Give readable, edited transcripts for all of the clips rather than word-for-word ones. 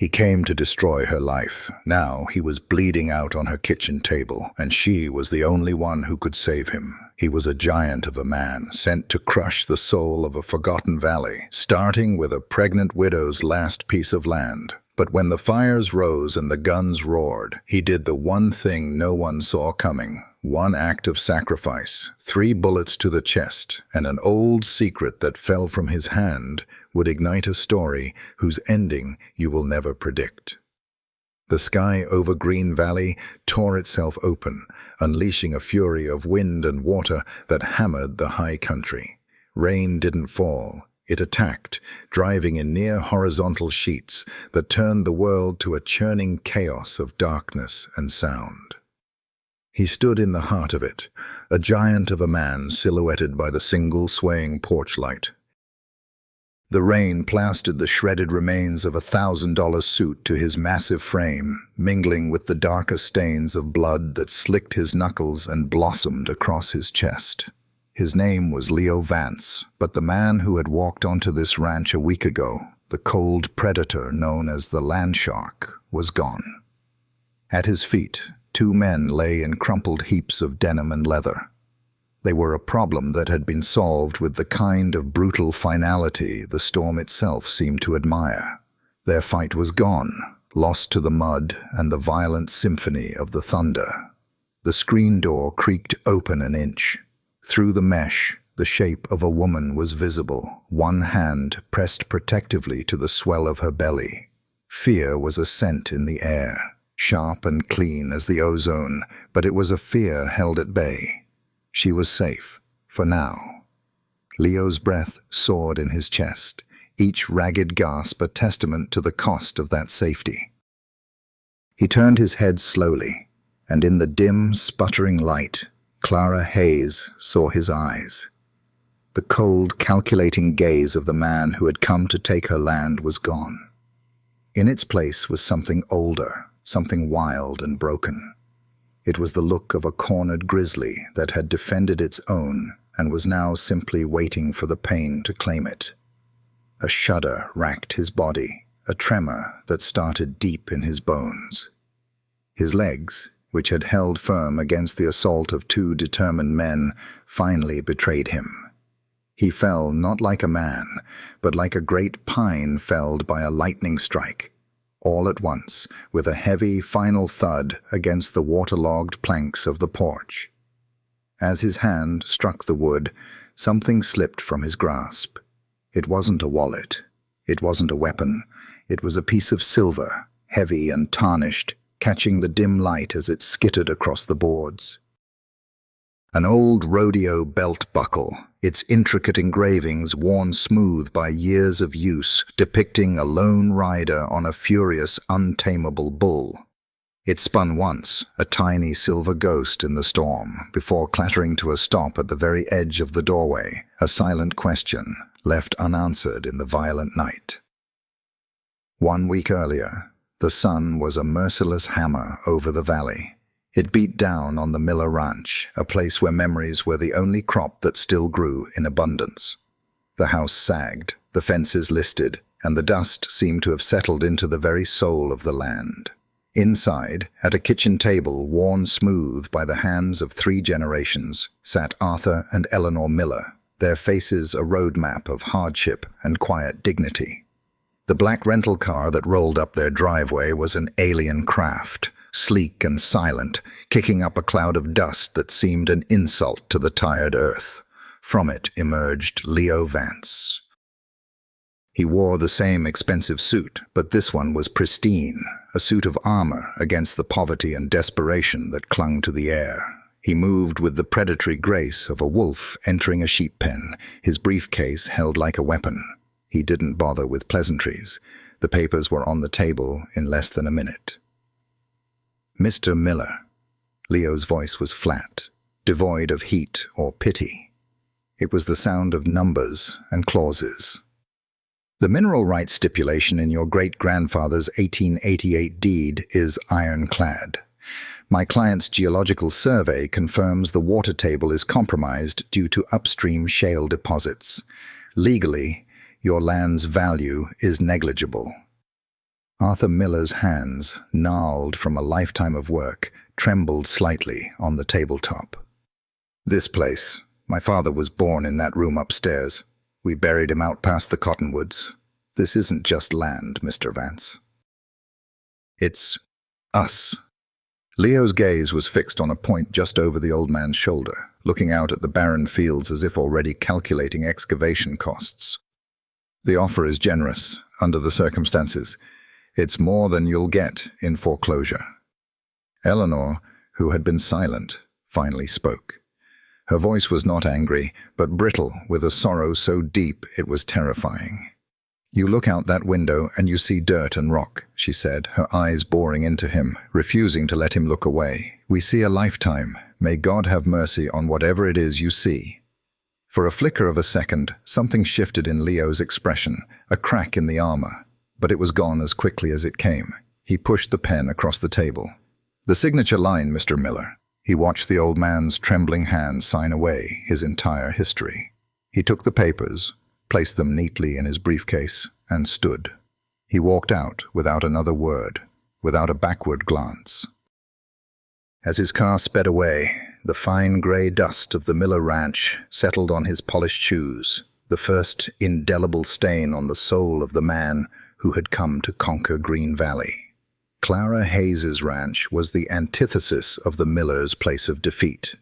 He came to destroy her life. Now he was bleeding out on her kitchen table, and she was the only one who could save him. He was a giant of a man, sent to crush the soul of a forgotten valley, starting with a pregnant widow's last piece of land. But when the fires rose and the guns roared, he did the one thing no one saw coming. One act of sacrifice, 3 bullets to the chest, and an old secret that fell from his hand would ignite a story whose ending you will never predict. The sky over Green Valley tore itself open, unleashing a fury of wind and water that hammered the high country. Rain didn't fall. It attacked, driving in near horizontal sheets that turned the world to a churning chaos of darkness and sound. He stood in the heart of it, a giant of a man silhouetted by the single swaying porch light. The rain plastered the shredded remains of a $1,000 suit to his massive frame, mingling with the darker stains of blood that slicked his knuckles and blossomed across his chest. His name was Leo Vance, but the man who had walked onto this ranch a week ago, the cold predator known as the land shark, was gone. At his feet, 2 men lay in crumpled heaps of denim and leather. They were a problem that had been solved with the kind of brutal finality the storm itself seemed to admire. Their fight was gone, lost to the mud and the violent symphony of the thunder. The screen door creaked open an inch. Through the mesh, the shape of a woman was visible, one hand pressed protectively to the swell of her belly. Fear was a scent in the air, sharp and clean as the ozone, but it was a fear held at bay. She was safe, for now. Leo's breath soared in his chest, each ragged gasp a testament to the cost of that safety. He turned his head slowly, and in the dim, sputtering light, Clara Hayes saw his eyes. The cold, calculating gaze of the man who had come to take her land was gone. In its place was something older, something wild and broken. It was the look of a cornered grizzly that had defended its own and was now simply waiting for the pain to claim it. A shudder racked his body, a tremor that started deep in his bones. His legs, which had held firm against the assault of 2 determined men, finally betrayed him. He fell not like a man, but like a great pine felled by a lightning strike, all at once, with a heavy final thud against the waterlogged planks of the porch. As his hand struck the wood, something slipped from his grasp. It wasn't a wallet. It wasn't a weapon. It was a piece of silver, heavy and tarnished, catching the dim light as it skittered across the boards. An old rodeo belt buckle, its intricate engravings worn smooth by years of use, depicting a lone rider on a furious, untamable bull. It spun once, a tiny silver ghost in the storm, before clattering to a stop at the very edge of the doorway, a silent question, left unanswered in the violent night. 1 week earlier, the sun was a merciless hammer over the valley. It beat down on the Miller Ranch, a place where memories were the only crop that still grew in abundance. The house sagged, the fences listed, and the dust seemed to have settled into the very soul of the land. Inside, at a kitchen table worn smooth by the hands of 3 generations, sat Arthur and Eleanor Miller, their faces a roadmap of hardship and quiet dignity. The black rental car that rolled up their driveway was an alien craft, sleek and silent, kicking up a cloud of dust that seemed an insult to the tired earth. From it emerged Leo Vance. He wore the same expensive suit, but this one was pristine, a suit of armor against the poverty and desperation that clung to the air. He moved with the predatory grace of a wolf entering a sheep pen, his briefcase held like a weapon. He didn't bother with pleasantries. The papers were on the table in less than a minute. Mr. Miller. Leo's voice was flat, devoid of heat or pity. It was the sound of numbers and clauses. The mineral rights stipulation in your great-grandfather's 1888 deed is ironclad. My client's geological survey confirms the water table is compromised due to upstream shale deposits. Legally, your land's value is negligible. Arthur Miller's hands, gnarled from a lifetime of work, trembled slightly on the tabletop. "This place. My father was born in that room upstairs. We buried him out past the cottonwoods. This isn't just land, Mr. Vance. It's us." Leo's gaze was fixed on a point just over the old man's shoulder, looking out at the barren fields as if already calculating excavation costs. "The offer is generous, under the circumstances. It's more than you'll get in foreclosure." Eleanor, who had been silent, finally spoke. Her voice was not angry, but brittle with a sorrow so deep it was terrifying. "You look out that window and you see dirt and rock," she said, her eyes boring into him, refusing to let him look away. "We see a lifetime. May God have mercy on whatever it is you see." For a flicker of a second, something shifted in Leo's expression, a crack in the armor, but it was gone as quickly as it came. He pushed the pen across the table. "The signature line, Mr. Miller." He watched the old man's trembling hand sign away his entire history. He took the papers, placed them neatly in his briefcase, and stood. He walked out without another word, without a backward glance. As his car sped away, the fine gray dust of the Miller Ranch settled on his polished shoes, the first indelible stain on the soul of the man who had come to conquer Green Valley. Clara Hayes's ranch was the antithesis of the Millers' place of defeat.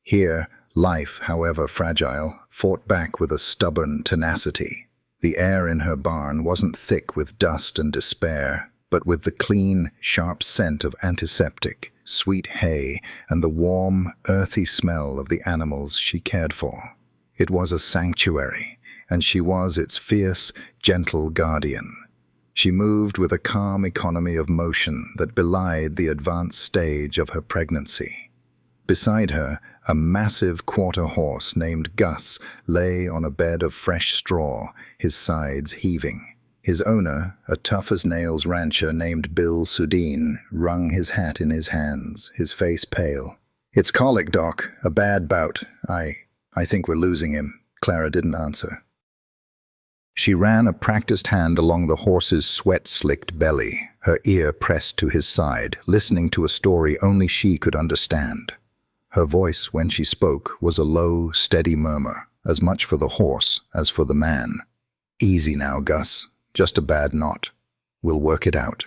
Here, life, however fragile, fought back with a stubborn tenacity. The air in her barn wasn't thick with dust and despair, but with the clean, sharp scent of antiseptic, sweet hay, and the warm, earthy smell of the animals she cared for. It was a sanctuary, and she was its fierce, gentle guardian. She moved with a calm economy of motion that belied the advanced stage of her pregnancy. Beside her, a massive quarter horse named Gus lay on a bed of fresh straw, his sides heaving. His owner, a tough-as-nails rancher named Bill Sudine, wrung his hat in his hands, his face pale. "It's colic, Doc. A bad bout. I think we're losing him." Clara didn't answer. She ran a practiced hand along the horse's sweat-slicked belly, her ear pressed to his side, listening to a story only she could understand. Her voice, when she spoke, was a low, steady murmur, as much for the horse as for the man. "Easy now, Gus. Just a bad knot. We'll work it out."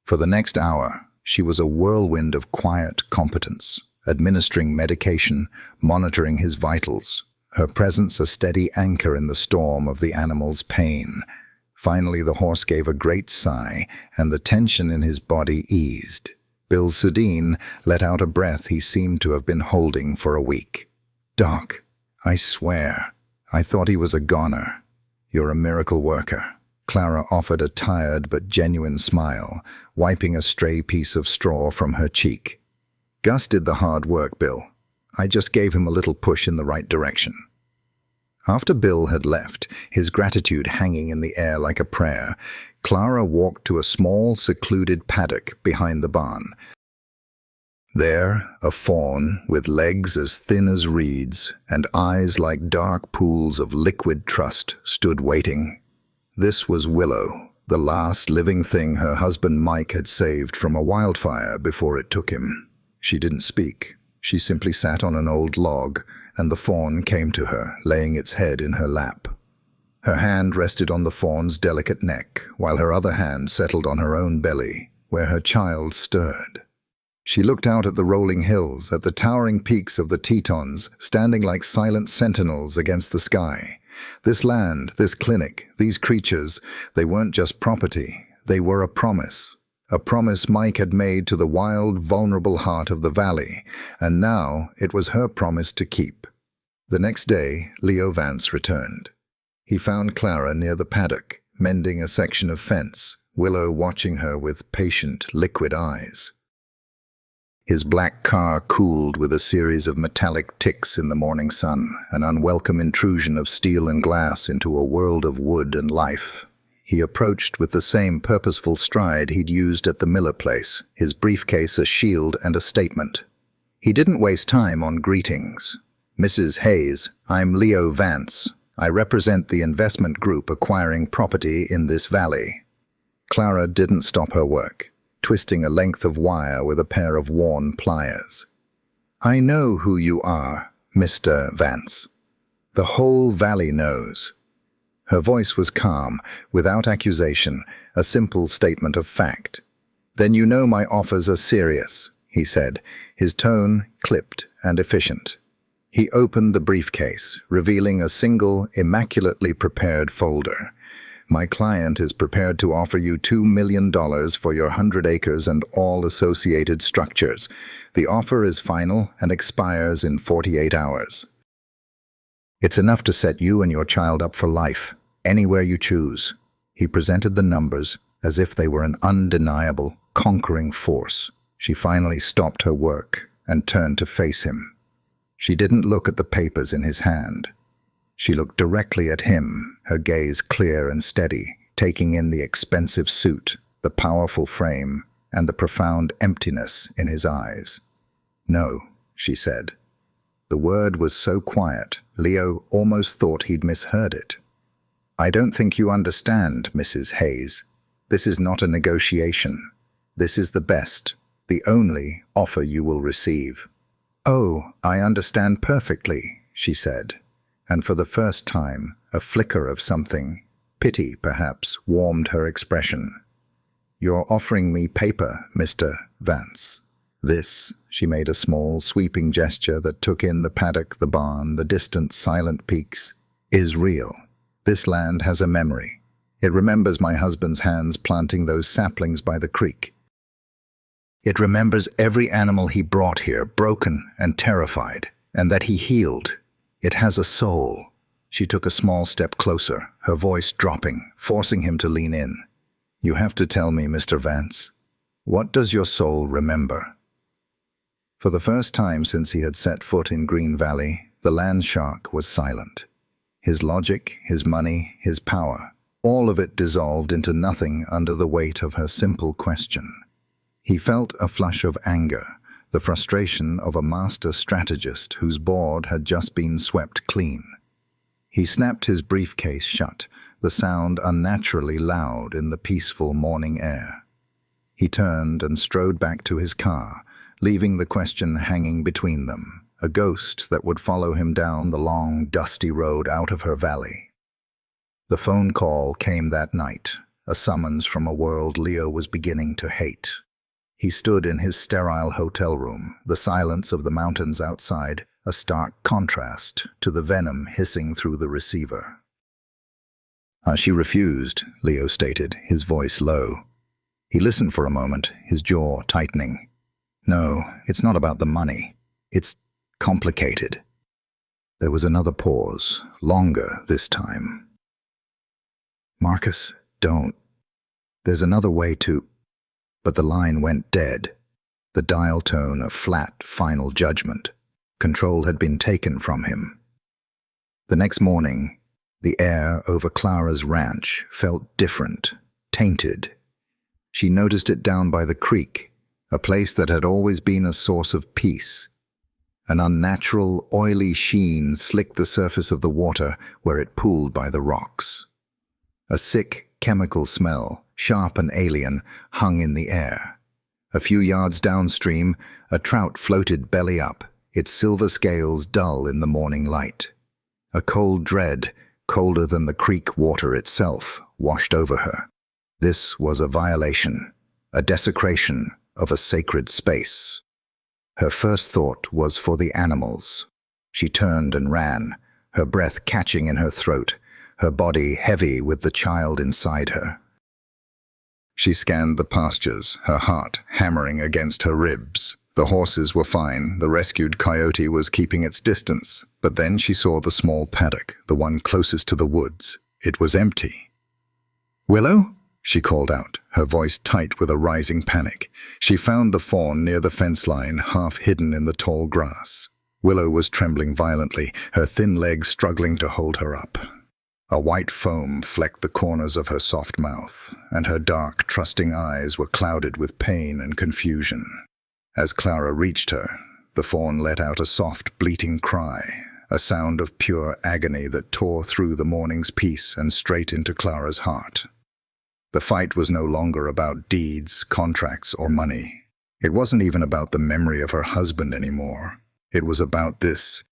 For the next hour, she was a whirlwind of quiet competence, administering medication, monitoring his vitals, her presence a steady anchor in the storm of the animal's pain. Finally, the horse gave a great sigh, and the tension in his body eased. Bill Sudine let out a breath he seemed to have been holding for a week. "Doc, I swear, I thought he was a goner. You're a miracle worker." Clara offered a tired but genuine smile, wiping a stray piece of straw from her cheek. "Gus did the hard work, Bill. I just gave him a little push in the right direction." After Bill had left, his gratitude hanging in the air like a prayer, Clara walked to a small, secluded paddock behind the barn. There, a fawn with legs as thin as reeds and eyes like dark pools of liquid trust stood waiting. This was Willow, the last living thing her husband Mike had saved from a wildfire before it took him. She didn't speak. She simply sat on an old log, and the fawn came to her, laying its head in her lap. Her hand rested on the fawn's delicate neck, while her other hand settled on her own belly, where her child stirred. She looked out at the rolling hills, at the towering peaks of the Tetons, standing like silent sentinels against the sky. This land, this clinic, these creatures, they weren't just property, they were a promise Mike had made to the wild, vulnerable heart of the valley, and now it was her promise to keep. The next day, Leo Vance returned. He found Clara near the paddock, mending a section of fence, Willow watching her with patient, liquid eyes. His black car cooled with a series of metallic ticks in the morning sun, an unwelcome intrusion of steel and glass into a world of wood and life. He approached with the same purposeful stride he'd used at the Miller place, his briefcase a shield and a statement. He didn't waste time on greetings. "Mrs. Hayes, I'm Leo Vance. I represent the investment group acquiring property in this valley." Clara didn't stop her work, twisting a length of wire with a pair of worn pliers. "I know who you are, Mr. Vance. The whole valley knows." Her voice was calm, without accusation, a simple statement of fact. "Then you know my offers are serious," he said, his tone clipped and efficient. He opened the briefcase, revealing a single, immaculately prepared folder. "My client is prepared to offer you $2 million for your 100 acres and all associated structures. The offer is final and expires in 48 hours. It's enough to set you and your child up for life, anywhere you choose." He presented the numbers as if they were an undeniable, conquering force. She finally stopped her work and turned to face him. She didn't look at the papers in his hand. She looked directly at him, her gaze clear and steady, taking in the expensive suit, the powerful frame, and the profound emptiness in his eyes. "No," she said. The word was so quiet, Leo almost thought he'd misheard it. "I don't think you understand, Mrs. Hayes. This is not a negotiation. This is the best, the only offer you will receive." "Oh, I understand perfectly," she said, and for the first time, a flicker of something, pity perhaps, warmed her expression. "You're offering me paper, Mr. Vance. This," she made a small, sweeping gesture that took in the paddock, the barn, the distant, silent peaks, "is real. This land has a memory. It remembers my husband's hands planting those saplings by the creek. It remembers every animal he brought here, broken and terrified, and that he healed. It has a soul." She took a small step closer, her voice dropping, forcing him to lean in. "You have to tell me, Mr. Vance, what does your soul remember?" For the first time since he had set foot in Green Valley, the land shark was silent. His logic, his money, his power, all of it dissolved into nothing under the weight of her simple question. He felt a flush of anger, the frustration of a master strategist whose board had just been swept clean. He snapped his briefcase shut, the sound unnaturally loud in the peaceful morning air. He turned and strode back to his car, leaving the question hanging between them, a ghost that would follow him down the long, dusty road out of her valley. The phone call came that night, a summons from a world Leo was beginning to hate. He stood in his sterile hotel room, the silence of the mountains outside, a stark contrast to the venom hissing through the receiver. She refused," Leo stated, his voice low. He listened for a moment, his jaw tightening. "No, it's not about the money. It's complicated." There was another pause, longer this time. "Marcus, don't. There's another way to—" But the line went dead, the dial tone a flat, final judgment. Control had been taken from him. The next morning, the air over Clara's ranch felt different, tainted. She noticed it down by the creek, a place that had always been a source of peace. An unnatural, oily sheen slicked the surface of the water where it pooled by the rocks. A sick, chemical smell, sharp and alien, hung in the air. A few yards downstream, a trout floated belly up, its silver scales dull in the morning light. A cold dread, colder than the creek water itself, washed over her. This was a violation, a desecration of a sacred space. Her first thought was for the animals. She turned and ran, her breath catching in her throat, her body heavy with the child inside her. She scanned the pastures, her heart hammering against her ribs. The horses were fine, the rescued coyote was keeping its distance, but then she saw the small paddock, the one closest to the woods. It was empty. "Willow?" she called out, her voice tight with a rising panic. She found the fawn near the fence line, half hidden in the tall grass. Willow was trembling violently, her thin legs struggling to hold her up. A white foam flecked the corners of her soft mouth, and her dark, trusting eyes were clouded with pain and confusion. As Clara reached her, the fawn let out a soft, bleating cry, a sound of pure agony that tore through the morning's peace and straight into Clara's heart. The fight was no longer about deeds, contracts, or money. It wasn't even about the memory of her husband anymore. It was about this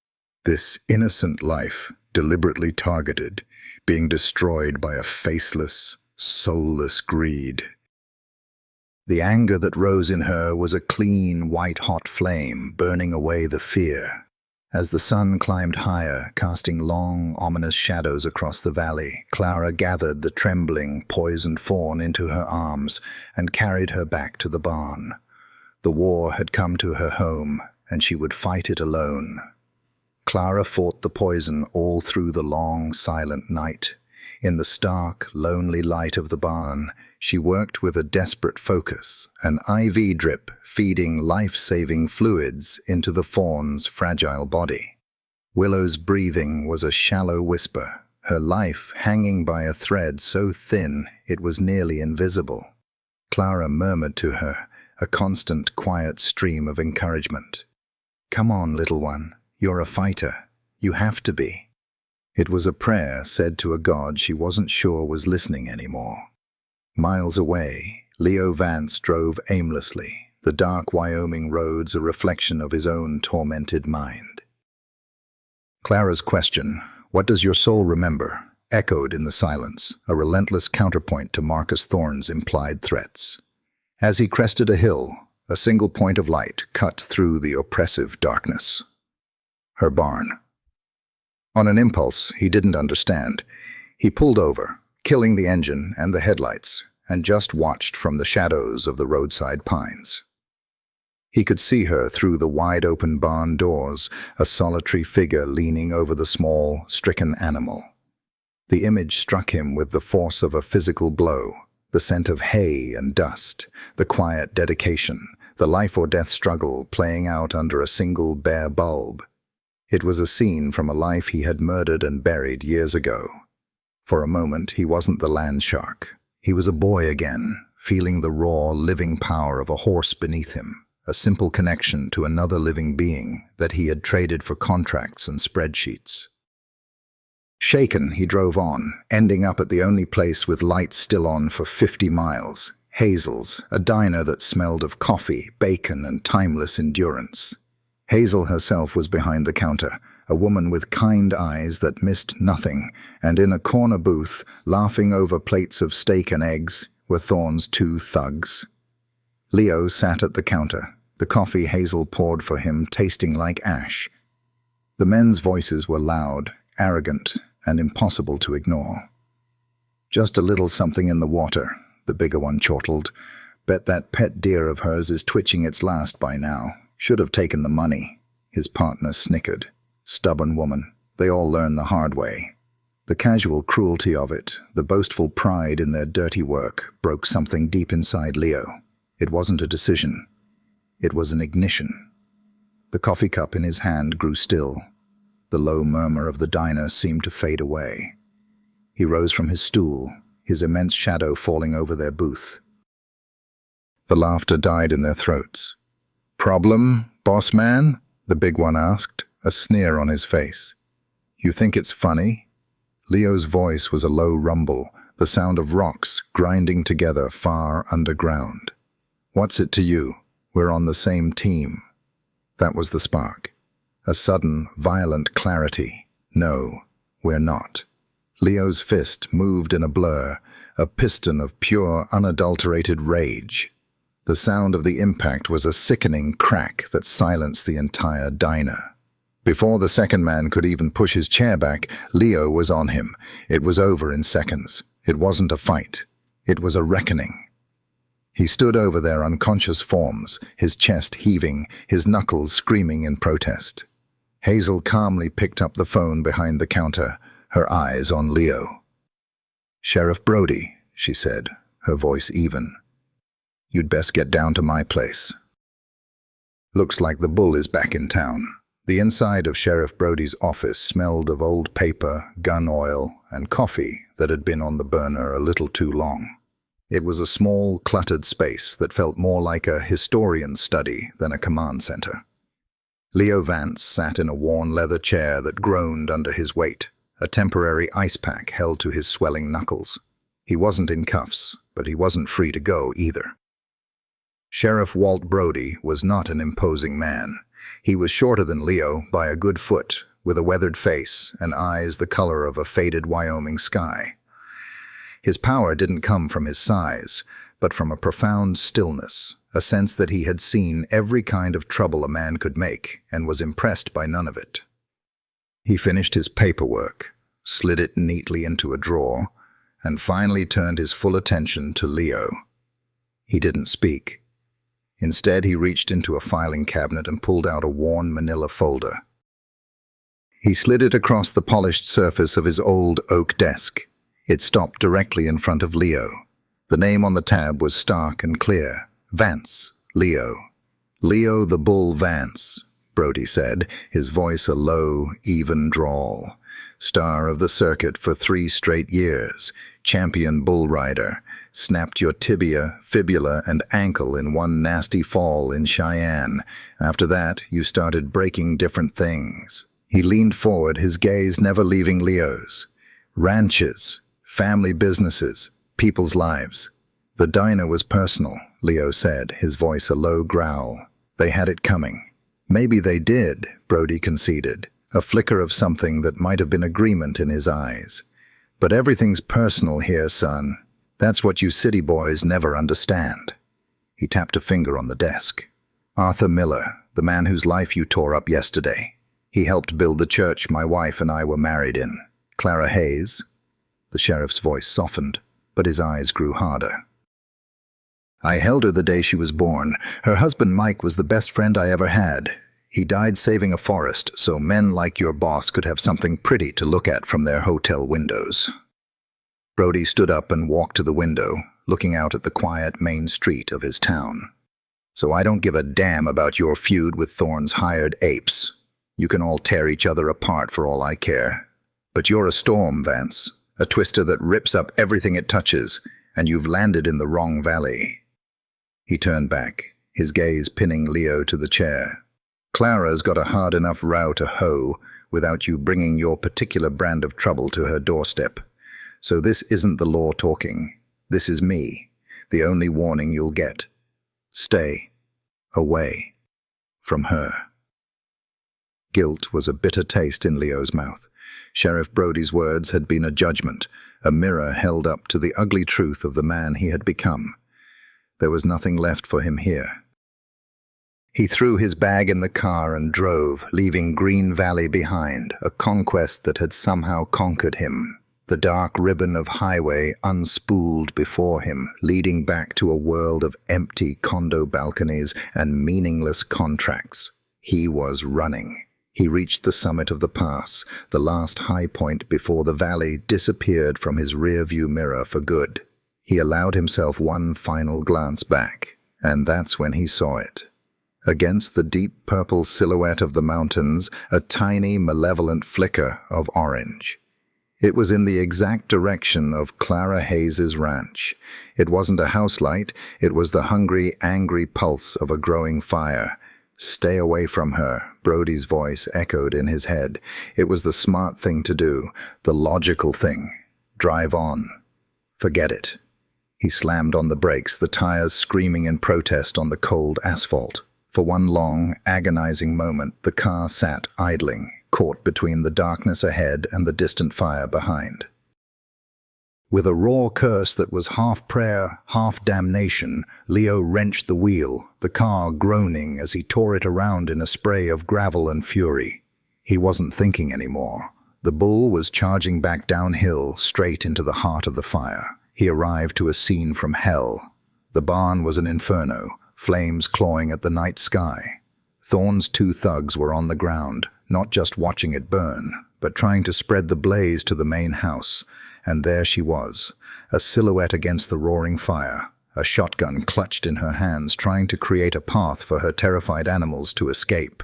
innocent life, deliberately targeted, being destroyed by a faceless, soulless greed. The anger that rose in her was a clean, white-hot flame, burning away the fear. As the sun climbed higher, casting long, ominous shadows across the valley, Clara gathered the trembling, poisoned fawn into her arms and carried her back to the barn. The war had come to her home, and she would fight it alone. Clara fought the poison all through the long, silent night. In the stark, lonely light of the barn, she worked with a desperate focus, an IV drip feeding life-saving fluids into the fawn's fragile body. Willow's breathing was a shallow whisper, her life hanging by a thread so thin it was nearly invisible. Clara murmured to her, a constant, quiet stream of encouragement. "Come on, little one. You're a fighter. You have to be." It was a prayer said to a god she wasn't sure was listening anymore. Miles away, Leo Vance drove aimlessly, the dark Wyoming roads a reflection of his own tormented mind. Clara's question, "What does your soul remember?" echoed in the silence, a relentless counterpoint to Marcus Thorne's implied threats. As he crested a hill, a single point of light cut through the oppressive darkness. Her barn. On an impulse he didn't understand, he pulled over, killing the engine and the headlights, and just watched from the shadows of the roadside pines. He could see her through the wide-open barn doors, a solitary figure leaning over the small, stricken animal. The image struck him with the force of a physical blow, the scent of hay and dust, the quiet dedication, the life-or-death struggle playing out under a single bare bulb. It was a scene from a life he had murdered and buried years ago. For a moment, he wasn't the land shark. He was a boy again, feeling the raw, living power of a horse beneath him, a simple connection to another living being that he had traded for contracts and spreadsheets. Shaken, he drove on, ending up at the only place with lights still on for 50 miles, Hazel's, a diner that smelled of coffee, bacon, and timeless endurance. Hazel herself was behind the counter, a woman with kind eyes that missed nothing, and in a corner booth, laughing over plates of steak and eggs, were Thorne's two thugs. Leo sat at the counter, the coffee Hazel poured for him tasting like ash. The men's voices were loud, arrogant, and impossible to ignore. "Just a little something in the water," the bigger one chortled. "Bet that pet deer of hers is twitching its last by now. Should have taken the money." His partner snickered. "Stubborn woman. They all learn the hard way." The casual cruelty of it, the boastful pride in their dirty work, broke something deep inside Leo. It wasn't a decision. It was an ignition. The coffee cup in his hand grew still. The low murmur of the diner seemed to fade away. He rose from his stool, his immense shadow falling over their booth. The laughter died in their throats. "Problem, boss man?" the big one asked, a sneer on his face. "You think it's funny?" Leo's voice was a low rumble, the sound of rocks grinding together far underground. "What's it to you? We're on the same team." That was the spark. A sudden, violent clarity. "No, we're not." Leo's fist moved in a blur, a piston of pure, unadulterated rage. The sound of the impact was a sickening crack that silenced the entire diner. Before the second man could even push his chair back, Leo was on him. It was over in seconds. It wasn't a fight. It was a reckoning. He stood over their unconscious forms, his chest heaving, his knuckles screaming in protest. Hazel calmly picked up the phone behind the counter, her eyes on Leo. "Sheriff Brody," she said, her voice even. "You'd best get down to my place. Looks like the bull is back in town." The inside of Sheriff Brody's office smelled of old paper, gun oil, and coffee that had been on the burner a little too long. It was a small, cluttered space that felt more like a historian's study than a command center. Leo Vance sat in a worn leather chair that groaned under his weight, a temporary ice pack held to his swelling knuckles. He wasn't in cuffs, but he wasn't free to go either. Sheriff Walt Brody was not an imposing man. He was shorter than Leo by a good foot, with a weathered face and eyes the color of a faded Wyoming sky. His power didn't come from his size, but from a profound stillness, a sense that he had seen every kind of trouble a man could make and was impressed by none of it. He finished his paperwork, slid it neatly into a drawer, and finally turned his full attention to Leo. He didn't speak. Instead, he reached into a filing cabinet and pulled out a worn manila folder. He slid it across the polished surface of his old oak desk. It stopped directly in front of Leo. The name on the tab was stark and clear. Vance, Leo. Leo the Bull Vance, Brody said, his voice a low, even drawl. Star of the circuit for 3 straight years, champion bull rider, snapped your tibia, fibula, and ankle in one nasty fall in Cheyenne. After that, you started breaking different things. He leaned forward, his gaze never leaving Leo's. Ranches, family businesses, people's lives. The diner was personal, Leo said, his voice a low growl. They had it coming. Maybe they did, Brody conceded, a flicker of something that might have been agreement in his eyes. But everything's personal here, son. That's what you city boys never understand. He tapped a finger on the desk. Arthur Miller, the man whose life you tore up yesterday. He helped build the church my wife and I were married in. Clara Hayes. The sheriff's voice softened, but his eyes grew harder. I held her the day she was born. Her husband Mike was the best friend I ever had. He died saving a forest so men like your boss could have something pretty to look at from their hotel windows. Brody stood up and walked to the window, looking out at the quiet main street of his town. So I don't give a damn about your feud with Thorne's hired apes. You can all tear each other apart for all I care. But you're a storm, Vance, a twister that rips up everything it touches, and you've landed in the wrong valley. He turned back, his gaze pinning Leo to the chair. Clara's got a hard enough row to hoe without you bringing your particular brand of trouble to her doorstep. So this isn't the law talking. This is me, the only warning you'll get. Stay away from her. Guilt was a bitter taste in Leo's mouth. Sheriff Brody's words had been a judgment, a mirror held up to the ugly truth of the man he had become. There was nothing left for him here. He threw his bag in the car and drove, leaving Green Valley behind, a conquest that had somehow conquered him. The dark ribbon of highway unspooled before him, leading back to a world of empty condo balconies and meaningless contracts. He was running. He reached the summit of the pass, the last high point before the valley disappeared from his rearview mirror for good. He allowed himself one final glance back, and that's when he saw it. Against the deep purple silhouette of the mountains, a tiny, malevolent flicker of orange. It was in the exact direction of Clara Hayes's ranch. It wasn't a house light, it was the hungry, angry pulse of a growing fire. Stay away from her, Brody's voice echoed in his head. It was the smart thing to do, the logical thing. Drive on. Forget it. He slammed on the brakes, the tires screaming in protest on the cold asphalt. For one long, agonizing moment, the car sat idling, caught between the darkness ahead and the distant fire behind. With a raw curse that was half prayer, half damnation, Leo wrenched the wheel, the car groaning as he tore it around in a spray of gravel and fury. He wasn't thinking anymore. The bull was charging back downhill, straight into the heart of the fire. He arrived to a scene from hell. The barn was an inferno, flames clawing at the night sky. Thorne's 2 thugs were on the ground, not just watching it burn, but trying to spread the blaze to the main house. And there she was, a silhouette against the roaring fire, a shotgun clutched in her hands, trying to create a path for her terrified animals to escape.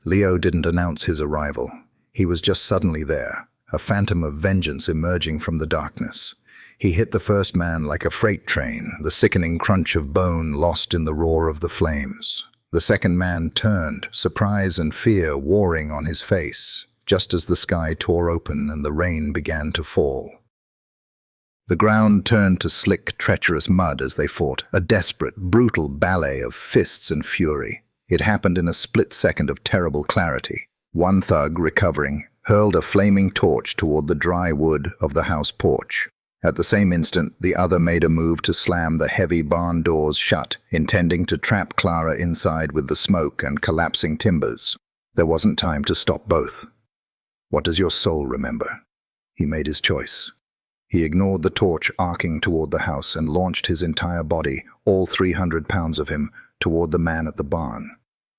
Leo didn't announce his arrival. He was just suddenly there, a phantom of vengeance emerging from the darkness. He hit the first man like a freight train, the sickening crunch of bone lost in the roar of the flames. The second man turned, surprise and fear warring on his face, just as the sky tore open and the rain began to fall. The ground turned to slick, treacherous mud as they fought, a desperate, brutal ballet of fists and fury. It happened in a split second of terrible clarity. One thug, recovering, hurled a flaming torch toward the dry wood of the house porch. At the same instant, the other made a move to slam the heavy barn doors shut, intending to trap Clara inside with the smoke and collapsing timbers. There wasn't time to stop both. What does your soul remember? He made his choice. He ignored the torch arcing toward the house and launched his entire body, all 300 pounds of him, toward the man at the barn.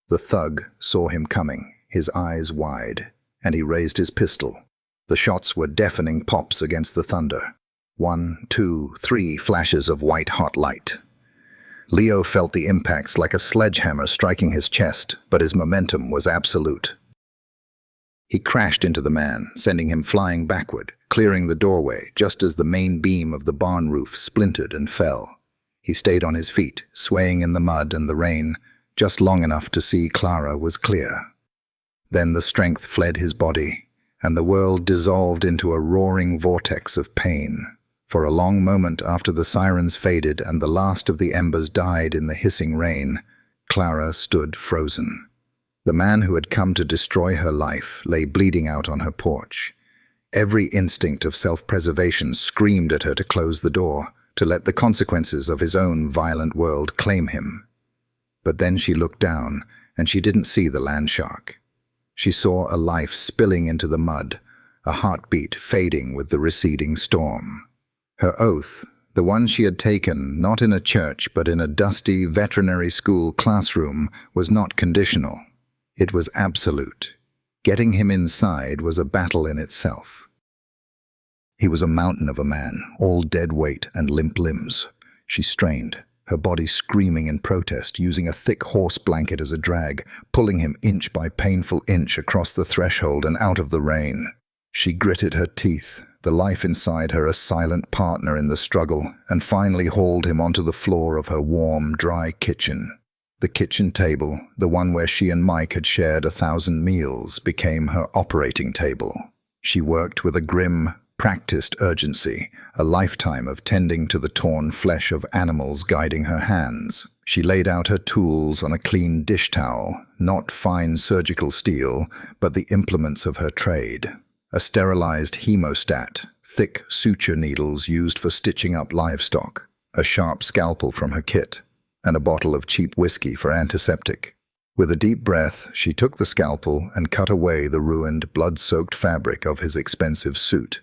The thug saw him coming, his eyes wide, and he raised his pistol. The shots were deafening pops against the thunder. 1, 2, 3 flashes of white-hot light. Leo felt the impacts like a sledgehammer striking his chest, but his momentum was absolute. He crashed into the man, sending him flying backward, clearing the doorway just as the main beam of the barn roof splintered and fell. He stayed on his feet, swaying in the mud and the rain, just long enough to see Clara was clear. Then the strength fled his body, and the world dissolved into a roaring vortex of pain. For a long moment after the sirens faded and the last of the embers died in the hissing rain, Clara stood frozen. The man who had come to destroy her life lay bleeding out on her porch. Every instinct of self-preservation screamed at her to close the door, to let the consequences of his own violent world claim him. But then she looked down, and she didn't see the land shark. She saw a life spilling into the mud, a heartbeat fading with the receding storm. Her oath, the one she had taken not in a church but in a dusty veterinary school classroom, was not conditional. It was absolute. Getting him inside was a battle in itself. He was a mountain of a man, all dead weight and limp limbs. She strained, her body screaming in protest, using a thick horse blanket as a drag, pulling him inch by painful inch across the threshold and out of the rain. She gritted her teeth, the life inside her a silent partner in the struggle, and finally hauled him onto the floor of her warm, dry kitchen. The kitchen table, the one where she and Mike had shared 1,000 meals, became her operating table. She worked with a grim, practiced urgency, a lifetime of tending to the torn flesh of animals guiding her hands. She laid out her tools on a clean dish towel, not fine surgical steel, but the implements of her trade. A sterilized hemostat, thick suture needles used for stitching up livestock, a sharp scalpel from her kit, and a bottle of cheap whiskey for antiseptic. With a deep breath, she took the scalpel and cut away the ruined, blood-soaked fabric of his expensive suit.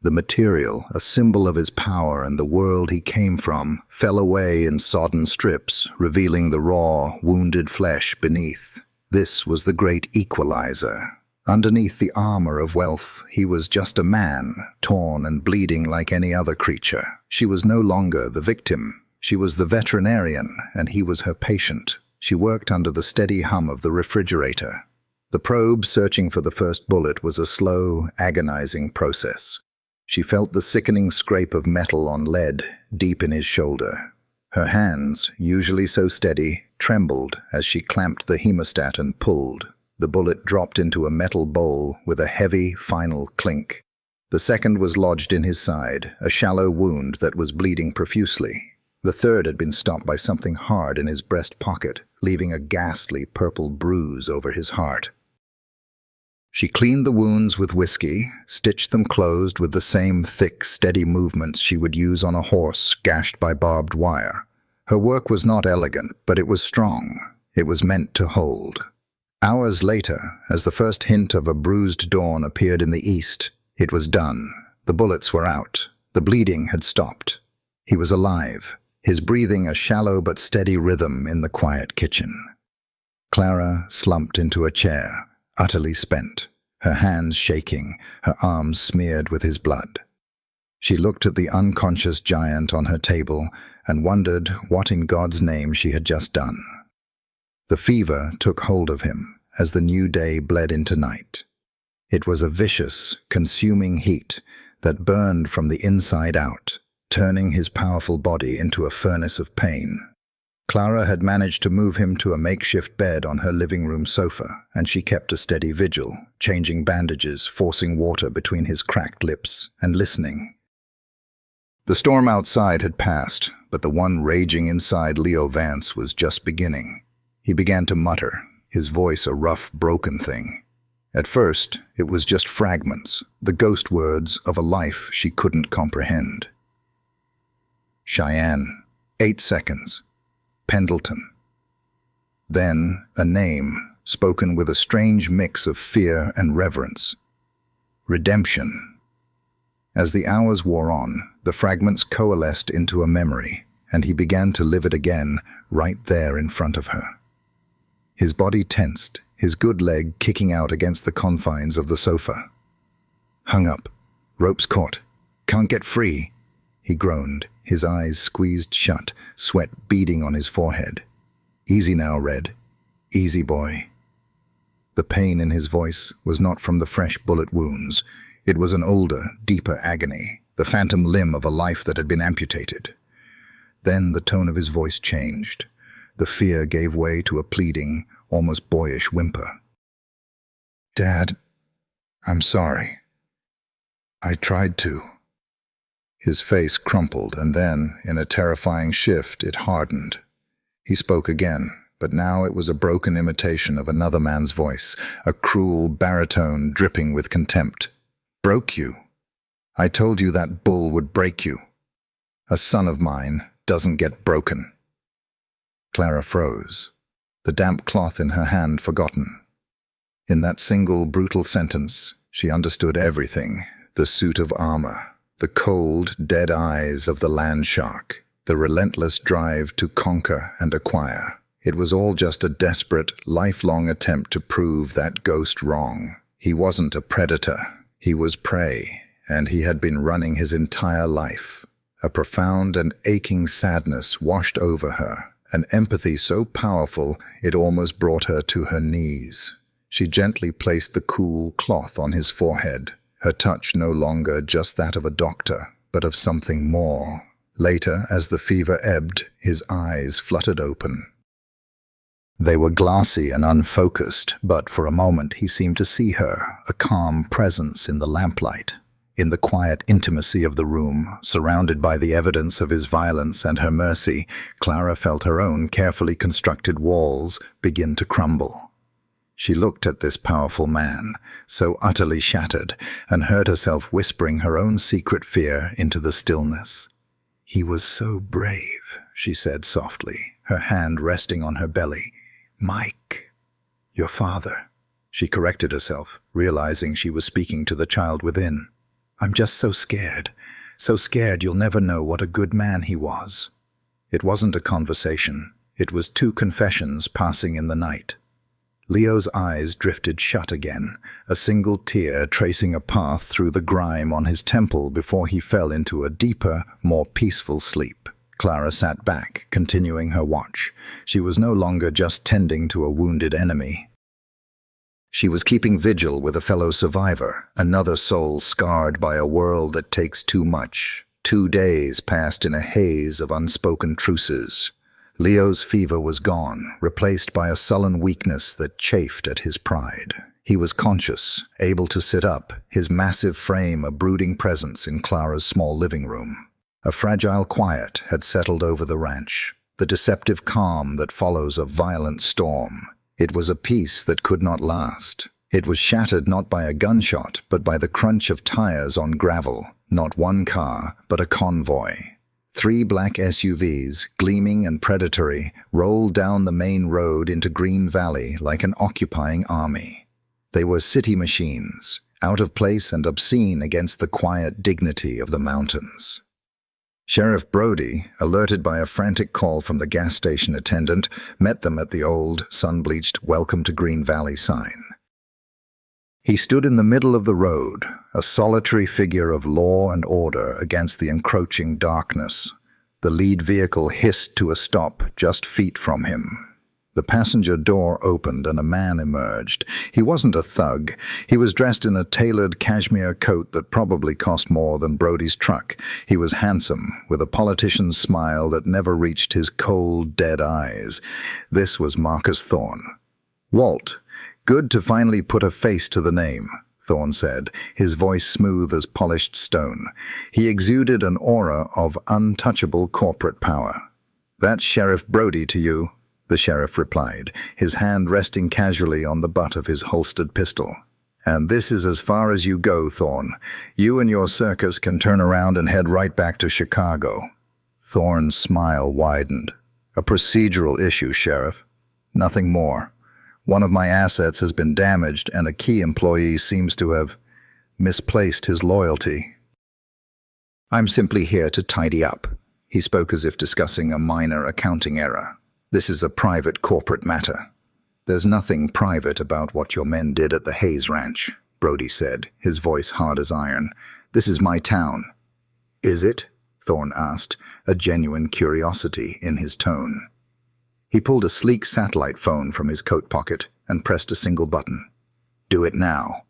The material, a symbol of his power and the world he came from, fell away in sodden strips, revealing the raw, wounded flesh beneath. This was the great equalizer. Underneath the armor of wealth, he was just a man, torn and bleeding like any other creature. She was no longer the victim. She was the veterinarian, and he was her patient. She worked under the steady hum of the refrigerator. The probe searching for the first bullet was a slow, agonizing process. She felt the sickening scrape of metal on lead deep in his shoulder. Her hands, usually so steady, trembled as she clamped the hemostat and pulled. The bullet dropped into a metal bowl with a heavy, final clink. The second was lodged in his side, a shallow wound that was bleeding profusely. The third had been stopped by something hard in his breast pocket, leaving a ghastly purple bruise over his heart. She cleaned the wounds with whiskey, stitched them closed with the same thick, steady movements she would use on a horse gashed by barbed wire. Her work was not elegant, but it was strong. It was meant to hold. Hours later, as the first hint of a bruised dawn appeared in the east, it was done. The bullets were out. The bleeding had stopped. He was alive, his breathing a shallow but steady rhythm in the quiet kitchen. Clara slumped into a chair, utterly spent, her hands shaking, her arms smeared with his blood. She looked at the unconscious giant on her table and wondered what in God's name she had just done. The fever took hold of him as the new day bled into night. It was a vicious, consuming heat that burned from the inside out, turning his powerful body into a furnace of pain. Clara had managed to move him to a makeshift bed on her living room sofa, and she kept a steady vigil, changing bandages, forcing water between his cracked lips, and listening. The storm outside had passed, but the one raging inside Leo Vance was just beginning. He began to mutter, his voice a rough, broken thing. At first, it was just fragments, the ghost words of a life she couldn't comprehend. Cheyenne, 8 seconds. Pendleton. Then, a name, spoken with a strange mix of fear and reverence. Redemption. As the hours wore on, the fragments coalesced into a memory, and he began to live it again, right there in front of her. His body tensed, his good leg kicking out against the confines of the sofa. Hung up. Ropes caught. Can't get free. He groaned, his eyes squeezed shut, sweat beading on his forehead. Easy now, Red. Easy, boy. The pain in his voice was not from the fresh bullet wounds. It was an older, deeper agony, the phantom limb of a life that had been amputated. Then the tone of his voice changed. The fear gave way to a pleading, almost boyish whimper. Dad, I'm sorry. I tried to. His face crumpled, and then, in a terrifying shift, it hardened. He spoke again, but now it was a broken imitation of another man's voice, a cruel baritone dripping with contempt. Broke you? I told you that bull would break you. A son of mine doesn't get broken. Clara froze, the damp cloth in her hand forgotten. In that single brutal sentence, she understood everything, the suit of armor, the cold, dead eyes of the land shark, the relentless drive to conquer and acquire. It was all just a desperate, lifelong attempt to prove that ghost wrong. He wasn't a predator. He was prey, and he had been running his entire life. A profound and aching sadness washed over her, an empathy so powerful it almost brought her to her knees. She gently placed the cool cloth on his forehead, her touch no longer just that of a doctor, but of something more. Later, as the fever ebbed, his eyes fluttered open. They were glassy and unfocused, but for a moment he seemed to see her, a calm presence in the lamplight. In the quiet intimacy of the room, surrounded by the evidence of his violence and her mercy, Clara felt her own carefully constructed walls begin to crumble. She looked at this powerful man, so utterly shattered, and heard herself whispering her own secret fear into the stillness. He was so brave, she said softly, her hand resting on her belly. Mike, your father. She corrected herself, realizing she was speaking to the child within. I'm just so scared you'll never know what a good man he was. It wasn't a conversation. It was 2 confessions passing in the night. Leo's eyes drifted shut again, a single tear tracing a path through the grime on his temple before he fell into a deeper, more peaceful sleep. Clara sat back, continuing her watch. She was no longer just tending to a wounded enemy. She was keeping vigil with a fellow survivor, another soul scarred by a world that takes too much. 2 days passed in a haze of unspoken truces. Leo's fever was gone, replaced by a sullen weakness that chafed at his pride. He was conscious, able to sit up, his massive frame a brooding presence in Clara's small living room. A fragile quiet had settled over the ranch, the deceptive calm that follows a violent storm. It was a peace that could not last. It was shattered not by a gunshot, but by the crunch of tires on gravel, not one car, but a convoy. 3 black SUVs, gleaming and predatory, rolled down the main road into Green Valley like an occupying army. They were city machines, out of place and obscene against the quiet dignity of the mountains. Sheriff Brody, alerted by a frantic call from the gas station attendant, met them at the old, sun-bleached "Welcome to Green Valley" sign. He stood in the middle of the road, a solitary figure of law and order against the encroaching darkness. The lead vehicle hissed to a stop just feet from him. The passenger door opened and a man emerged. He wasn't a thug. He was dressed in a tailored cashmere coat that probably cost more than Brody's truck. He was handsome, with a politician's smile that never reached his cold, dead eyes. This was Marcus Thorne. Walt. Good to finally put a face to the name. Thorne said, his voice smooth as polished stone. He exuded an aura of untouchable corporate power. "That's Sheriff Brody to you," the sheriff replied, his hand resting casually on the butt of his holstered pistol. "And this is as far as you go, Thorne. You and your circus can turn around and head right back to Chicago." Thorne's smile widened. "A procedural issue, Sheriff. Nothing more. One of my assets has been damaged, and a key employee seems to have misplaced his loyalty." "I'm simply here to tidy up." He spoke as if discussing a minor accounting error. "This is a private corporate matter." "There's nothing private about what your men did at the Hayes Ranch," Brody said, his voice hard as iron. "This is my town." "Is it?" Thorne asked, a genuine curiosity in his tone. He pulled a sleek satellite phone from his coat pocket and pressed a single button. "Do it now."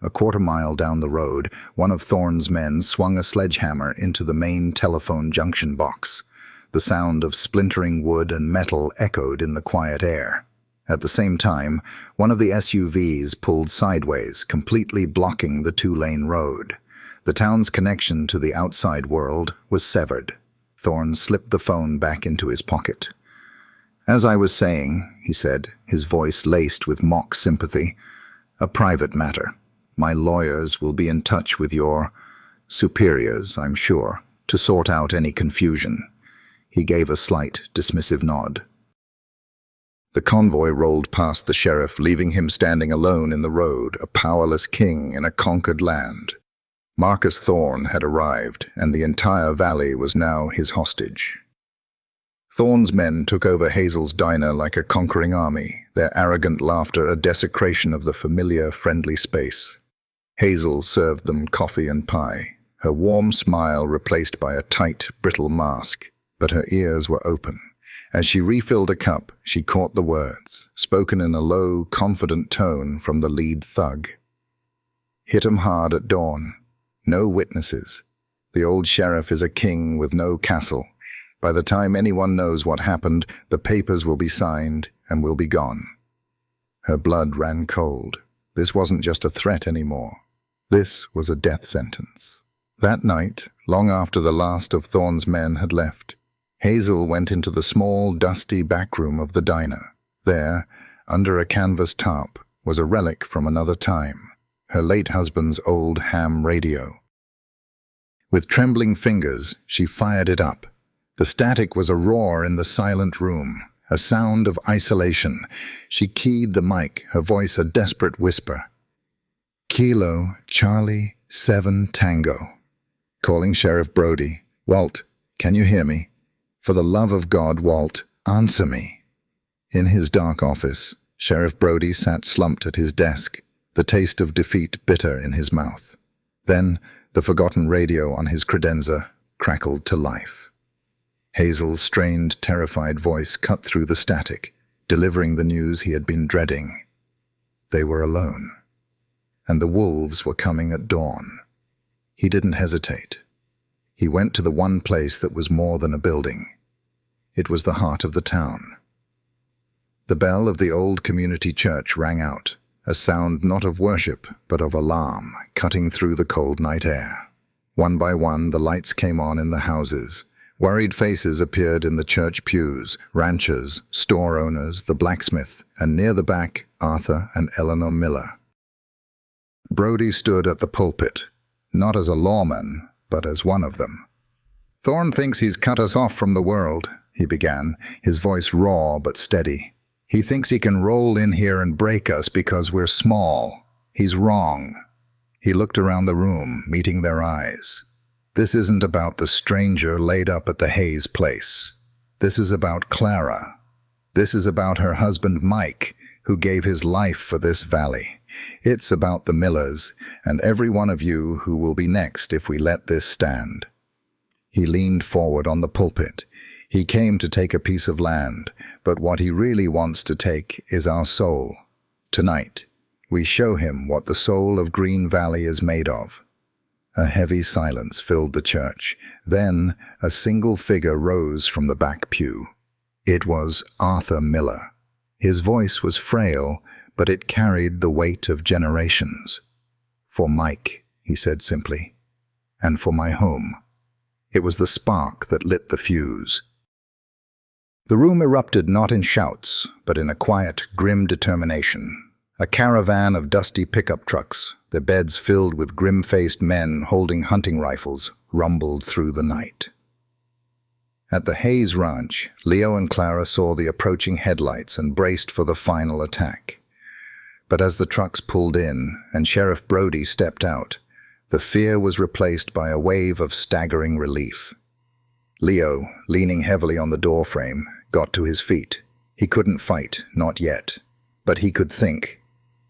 A quarter-mile down the road, one of Thorne's men swung a sledgehammer into the main telephone junction box. The sound of splintering wood and metal echoed in the quiet air. At the same time, one of the SUVs pulled sideways, completely blocking the two-lane road. The town's connection to the outside world was severed. Thorne slipped the phone back into his pocket. "As I was saying," he said, his voice laced with mock sympathy, "a private matter. My lawyers will be in touch with your superiors, I'm sure, to sort out any confusion." He gave a slight, dismissive nod. The convoy rolled past the sheriff, leaving him standing alone in the road, a powerless king in a conquered land. Marcus Thorne had arrived, and the entire valley was now his hostage. Thorne's men took over Hazel's diner like a conquering army, their arrogant laughter a desecration of the familiar, friendly space. Hazel served them coffee and pie, her warm smile replaced by a tight, brittle mask, but her ears were open. As she refilled a cup, she caught the words, spoken in a low, confident tone from the lead thug. "Hit 'em hard at dawn. No witnesses. The old sheriff is a king with no castle. By the time anyone knows what happened, the papers will be signed and will be gone." Her blood ran cold. This wasn't just a threat anymore. This was a death sentence. That night, long after the last of Thorne's men had left, Hazel went into the small, dusty back room of the diner. There, under a canvas tarp, was a relic from another time, her late husband's old ham radio. With trembling fingers, she fired it up. The static was a roar in the silent room, a sound of isolation. She keyed the mic, her voice a desperate whisper. "Kilo, Charlie, 7 Tango. Calling Sheriff Brody. Walt, can you hear me? For the love of God, Walt, answer me." In his dark office, Sheriff Brody sat slumped at his desk, the taste of defeat bitter in his mouth. Then, the forgotten radio on his credenza crackled to life. Hazel's strained, terrified voice cut through the static, delivering the news he had been dreading. They were alone, and the wolves were coming at dawn. He didn't hesitate. He went to the one place that was more than a building. It was the heart of the town. The bell of the old community church rang out, a sound not of worship, but of alarm, cutting through the cold night air. One by one, the lights came on in the houses. Worried faces appeared in the church pews, ranchers, store owners, the blacksmith, and near the back, Arthur and Eleanor Miller. Brody stood at the pulpit, not as a lawman, but as one of them. "Thorne thinks he's cut us off from the world," he began, his voice raw but steady. "He thinks he can roll in here and break us because we're small. He's wrong." He looked around the room, meeting their eyes. "This isn't about the stranger laid up at the Hayes place. This is about Clara. This is about her husband Mike, who gave his life for this valley. It's about the Millers, and every one of you who will be next if we let this stand." He leaned forward on the pulpit. He came to take a piece of land, but what he really wants to take is our soul. Tonight, we show him what the soul of Green Valley is made of. A heavy silence filled the church. Then a single figure rose from the back pew. It was Arthur Miller. His voice was frail, but it carried the weight of generations. "For Mike," he said simply, "and for my home." It was the spark that lit the fuse. The room erupted not in shouts, but in a quiet, grim determination. A caravan of dusty pickup trucks, their beds filled with grim-faced men holding hunting rifles, rumbled through the night. At the Hayes Ranch, Leo and Clara saw the approaching headlights and braced for the final attack. But as the trucks pulled in and Sheriff Brody stepped out, the fear was replaced by a wave of staggering relief. Leo, leaning heavily on the doorframe, got to his feet. He couldn't fight, not yet, but he could think.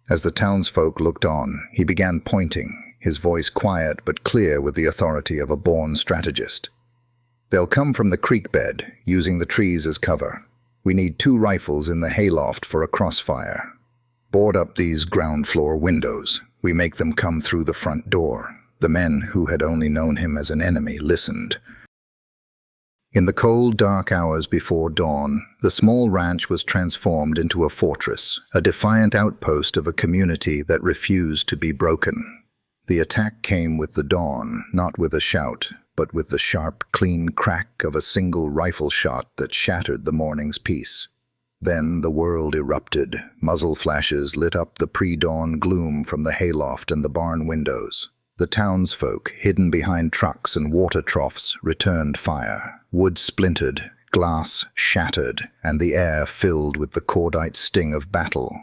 As the townsfolk looked on, he began pointing, his voice quiet but clear with the authority of a born strategist. "They'll come from the creek bed, using the trees as cover. We need 2 rifles in the hayloft for a crossfire. Board up these ground floor windows. We make them come through the front door." The men, who had only known him as an enemy, listened. In the cold, dark hours before dawn, the small ranch was transformed into a fortress, a defiant outpost of a community that refused to be broken. The attack came with the dawn, not with a shout, but with the sharp, clean crack of a single rifle shot that shattered the morning's peace. Then the world erupted. Muzzle flashes lit up the pre-dawn gloom from the hayloft and the barn windows. The townsfolk, hidden behind trucks and water troughs, returned fire. Wood splintered, glass shattered, and the air filled with the cordite sting of battle.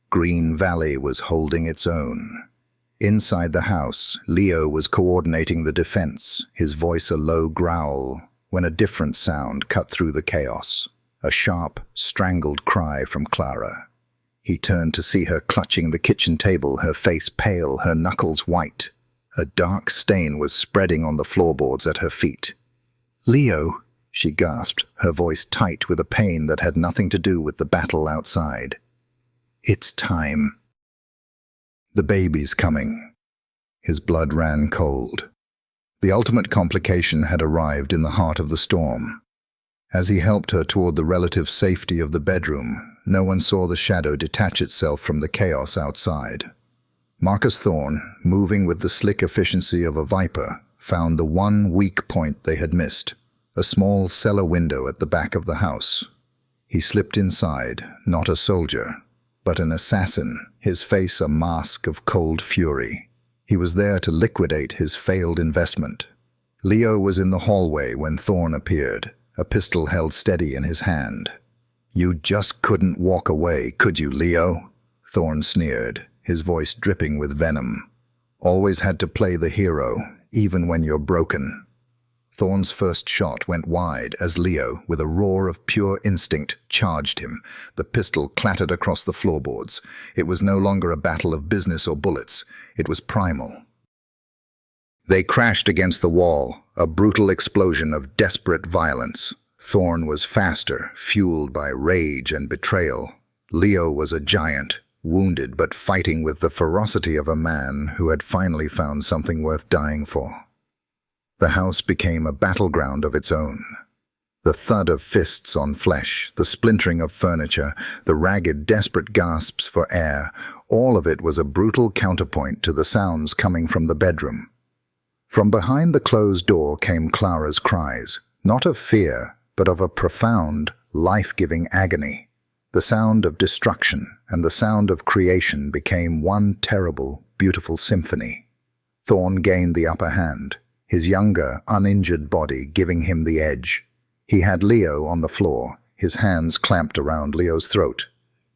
Green Valley was holding its own. Inside the house, Leo was coordinating the defense, his voice a low growl, when a different sound cut through the chaos. A sharp, strangled cry from Clara. He turned to see her clutching the kitchen table, her face pale, her knuckles white. A dark stain was spreading on the floorboards at her feet. "Leo," she gasped, her voice tight with a pain that had nothing to do with the battle outside. "It's time." "The baby's coming." His blood ran cold. The ultimate complication had arrived in the heart of the storm. As he helped her toward the relative safety of the bedroom, no one saw the shadow detach itself from the chaos outside. Marcus Thorne, moving with the slick efficiency of a viper, found the one weak point they had missed, a small cellar window at the back of the house. He slipped inside, not a soldier, but an assassin, his face a mask of cold fury. He was there to liquidate his failed investment. Leo was in the hallway when Thorne appeared, a pistol held steady in his hand. "You just couldn't walk away, could you, Leo?" Thorne sneered, his voice dripping with venom. "Always had to play the hero, even when you're broken." Thorne's first shot went wide as Leo, with a roar of pure instinct, charged him. The pistol clattered across the floorboards. It was no longer a battle of business or bullets. It was primal. They crashed against the wall, a brutal explosion of desperate violence. Thorne was faster, fueled by rage and betrayal. Leo was a giant, wounded but fighting with the ferocity of a man who had finally found something worth dying for. The house became a battleground of its own. The thud of fists on flesh, the splintering of furniture, the ragged, desperate gasps for air, all of it was a brutal counterpoint to the sounds coming from the bedroom. From behind the closed door came Clara's cries, not of fear, but of a profound, life-giving agony. The sound of destruction and the sound of creation became one terrible, beautiful symphony. Thorne gained the upper hand, his younger, uninjured body giving him the edge. He had Leo on the floor, his hands clamped around Leo's throat.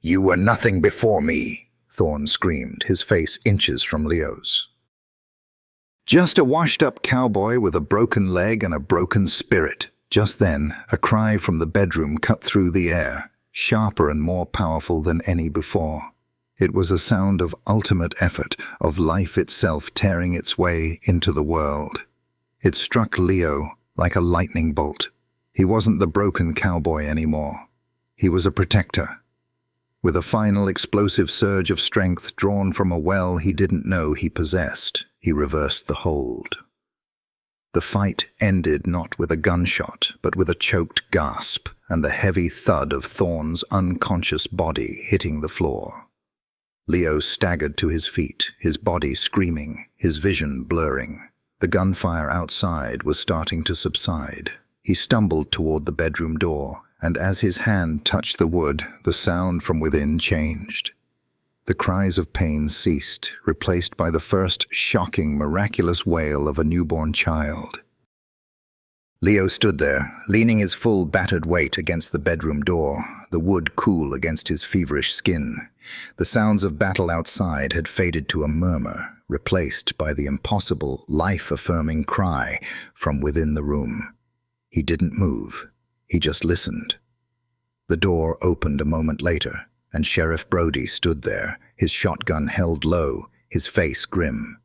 "You were nothing before me," Thorne screamed, his face inches from Leo's. "Just a washed-up cowboy with a broken leg and a broken spirit." Just then, a cry from the bedroom cut through the air, sharper and more powerful than any before. It was a sound of ultimate effort, of life itself tearing its way into the world. It struck Leo like a lightning bolt. He wasn't the broken cowboy anymore. He was a protector. With a final explosive surge of strength drawn from a well he didn't know he possessed, he reversed the hold. The fight ended not with a gunshot, but with a choked gasp and the heavy thud of Thorne's unconscious body hitting the floor. Leo staggered to his feet, his body screaming, his vision blurring. The gunfire outside was starting to subside. He stumbled toward the bedroom door, and as his hand touched the wood, the sound from within changed. The cries of pain ceased, replaced by the first shocking, miraculous wail of a newborn child. Leo stood there, leaning his full battered weight against the bedroom door, the wood cool against his feverish skin. The sounds of battle outside had faded to a murmur, replaced by the impossible, life-affirming cry from within the room. He didn't move. He just listened. The door opened a moment later, and Sheriff Brody stood there, his shotgun held low, his face grim.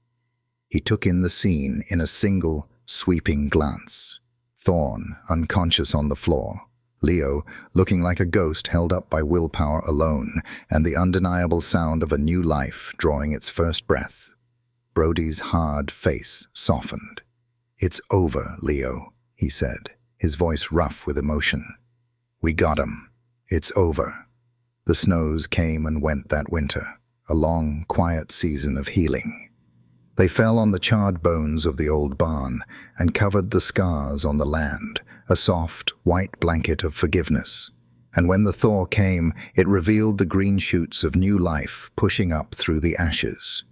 He took in the scene in a single, sweeping glance. Thorne, unconscious on the floor. Leo, looking like a ghost held up by willpower alone, and the undeniable sound of a new life drawing its first breath. Brody's hard face softened. "It's over, Leo," he said, his voice rough with emotion. "We got him. It's over." The snows came and went that winter, a long, quiet season of healing. They fell on the charred bones of the old barn and covered the scars on the land, a soft, white blanket of forgiveness. And when the thaw came, it revealed the green shoots of new life pushing up through the ashes.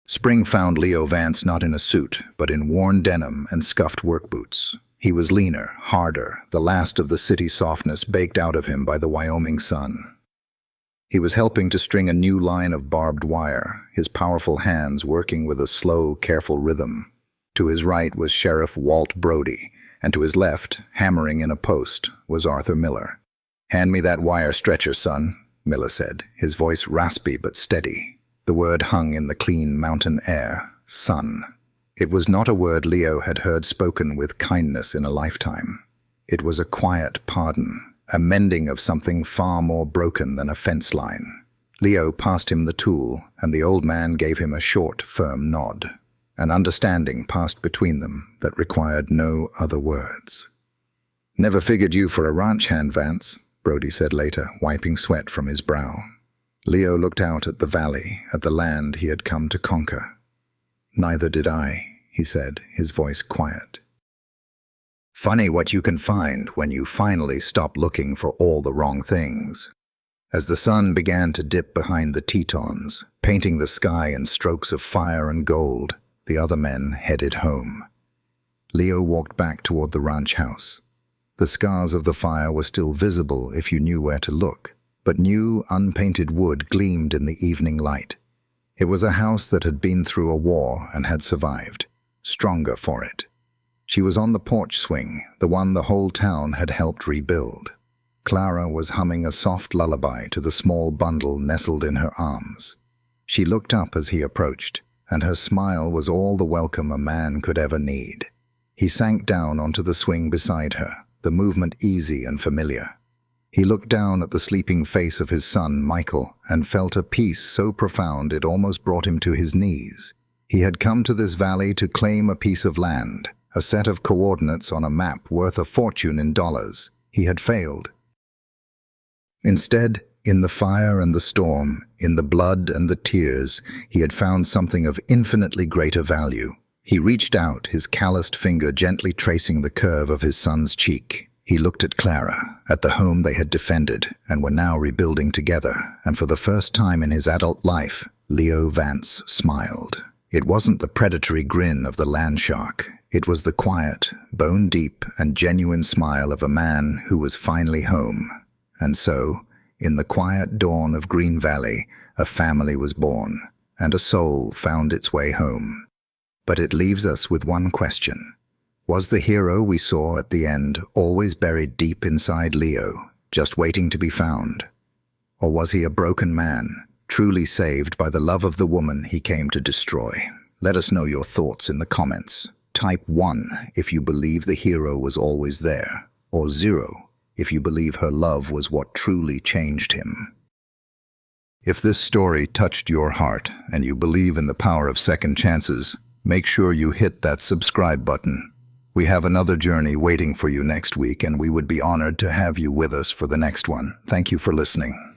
Spring found Leo Vance not in a suit, but in worn denim and scuffed work boots. He was leaner, harder, the last of the city softness baked out of him by the Wyoming sun. He was helping to string a new line of barbed wire, his powerful hands working with a slow, careful rhythm. To his right was Sheriff Walt Brody, and to his left, hammering in a post, was Arthur Miller. "Hand me that wire stretcher, son," Miller said, his voice raspy but steady. The word hung in the clean mountain air, son. It was not a word Leo had heard spoken with kindness in a lifetime. It was a quiet pardon, a mending of something far more broken than a fence line. Leo passed him the tool, and the old man gave him a short, firm nod. An understanding passed between them that required no other words. "Never figured you for a ranch hand, Vance," Brody said later, wiping sweat from his brow. Leo looked out at the valley, at the land he had come to conquer. "Neither did I," he said, his voice quiet. Funny what you can find when you finally stop looking for all the wrong things. As the sun began to dip behind the Tetons, painting the sky in strokes of fire and gold, the other men headed home. Leo walked back toward the ranch house. The scars of the fire were still visible if you knew where to look, but new, unpainted wood gleamed in the evening light. It was a house that had been through a war and had survived, stronger for it. She was on the porch swing, the one the whole town had helped rebuild. Clara was humming a soft lullaby to the small bundle nestled in her arms. She looked up as he approached, and her smile was all the welcome a man could ever need. He sank down onto the swing beside her, the movement easy and familiar. He looked down at the sleeping face of his son, Michael, and felt a peace so profound it almost brought him to his knees. He had come to this valley to claim a piece of land, a set of coordinates on a map worth a fortune in dollars. He had failed. Instead, in the fire and the storm, in the blood and the tears, he had found something of infinitely greater value. He reached out, his calloused finger gently tracing the curve of his son's cheek. He looked at Clara, at the home they had defended and were now rebuilding together, and for the first time in his adult life, Leo Vance smiled. It wasn't the predatory grin of the land shark. It was the quiet, bone-deep and genuine smile of a man who was finally home. And so, in the quiet dawn of Green Valley, a family was born, and a soul found its way home. But it leaves us with one question. Was the hero we saw at the end always buried deep inside Leo, just waiting to be found? Or was he a broken man, truly saved by the love of the woman he came to destroy? Let us know your thoughts in the comments. Type 1 if you believe the hero was always there, or 0 if you believe her love was what truly changed him. If this story touched your heart and you believe in the power of second chances, make sure you hit that subscribe button. We have another journey waiting for you next week, and we would be honored to have you with us for the next one. Thank you for listening.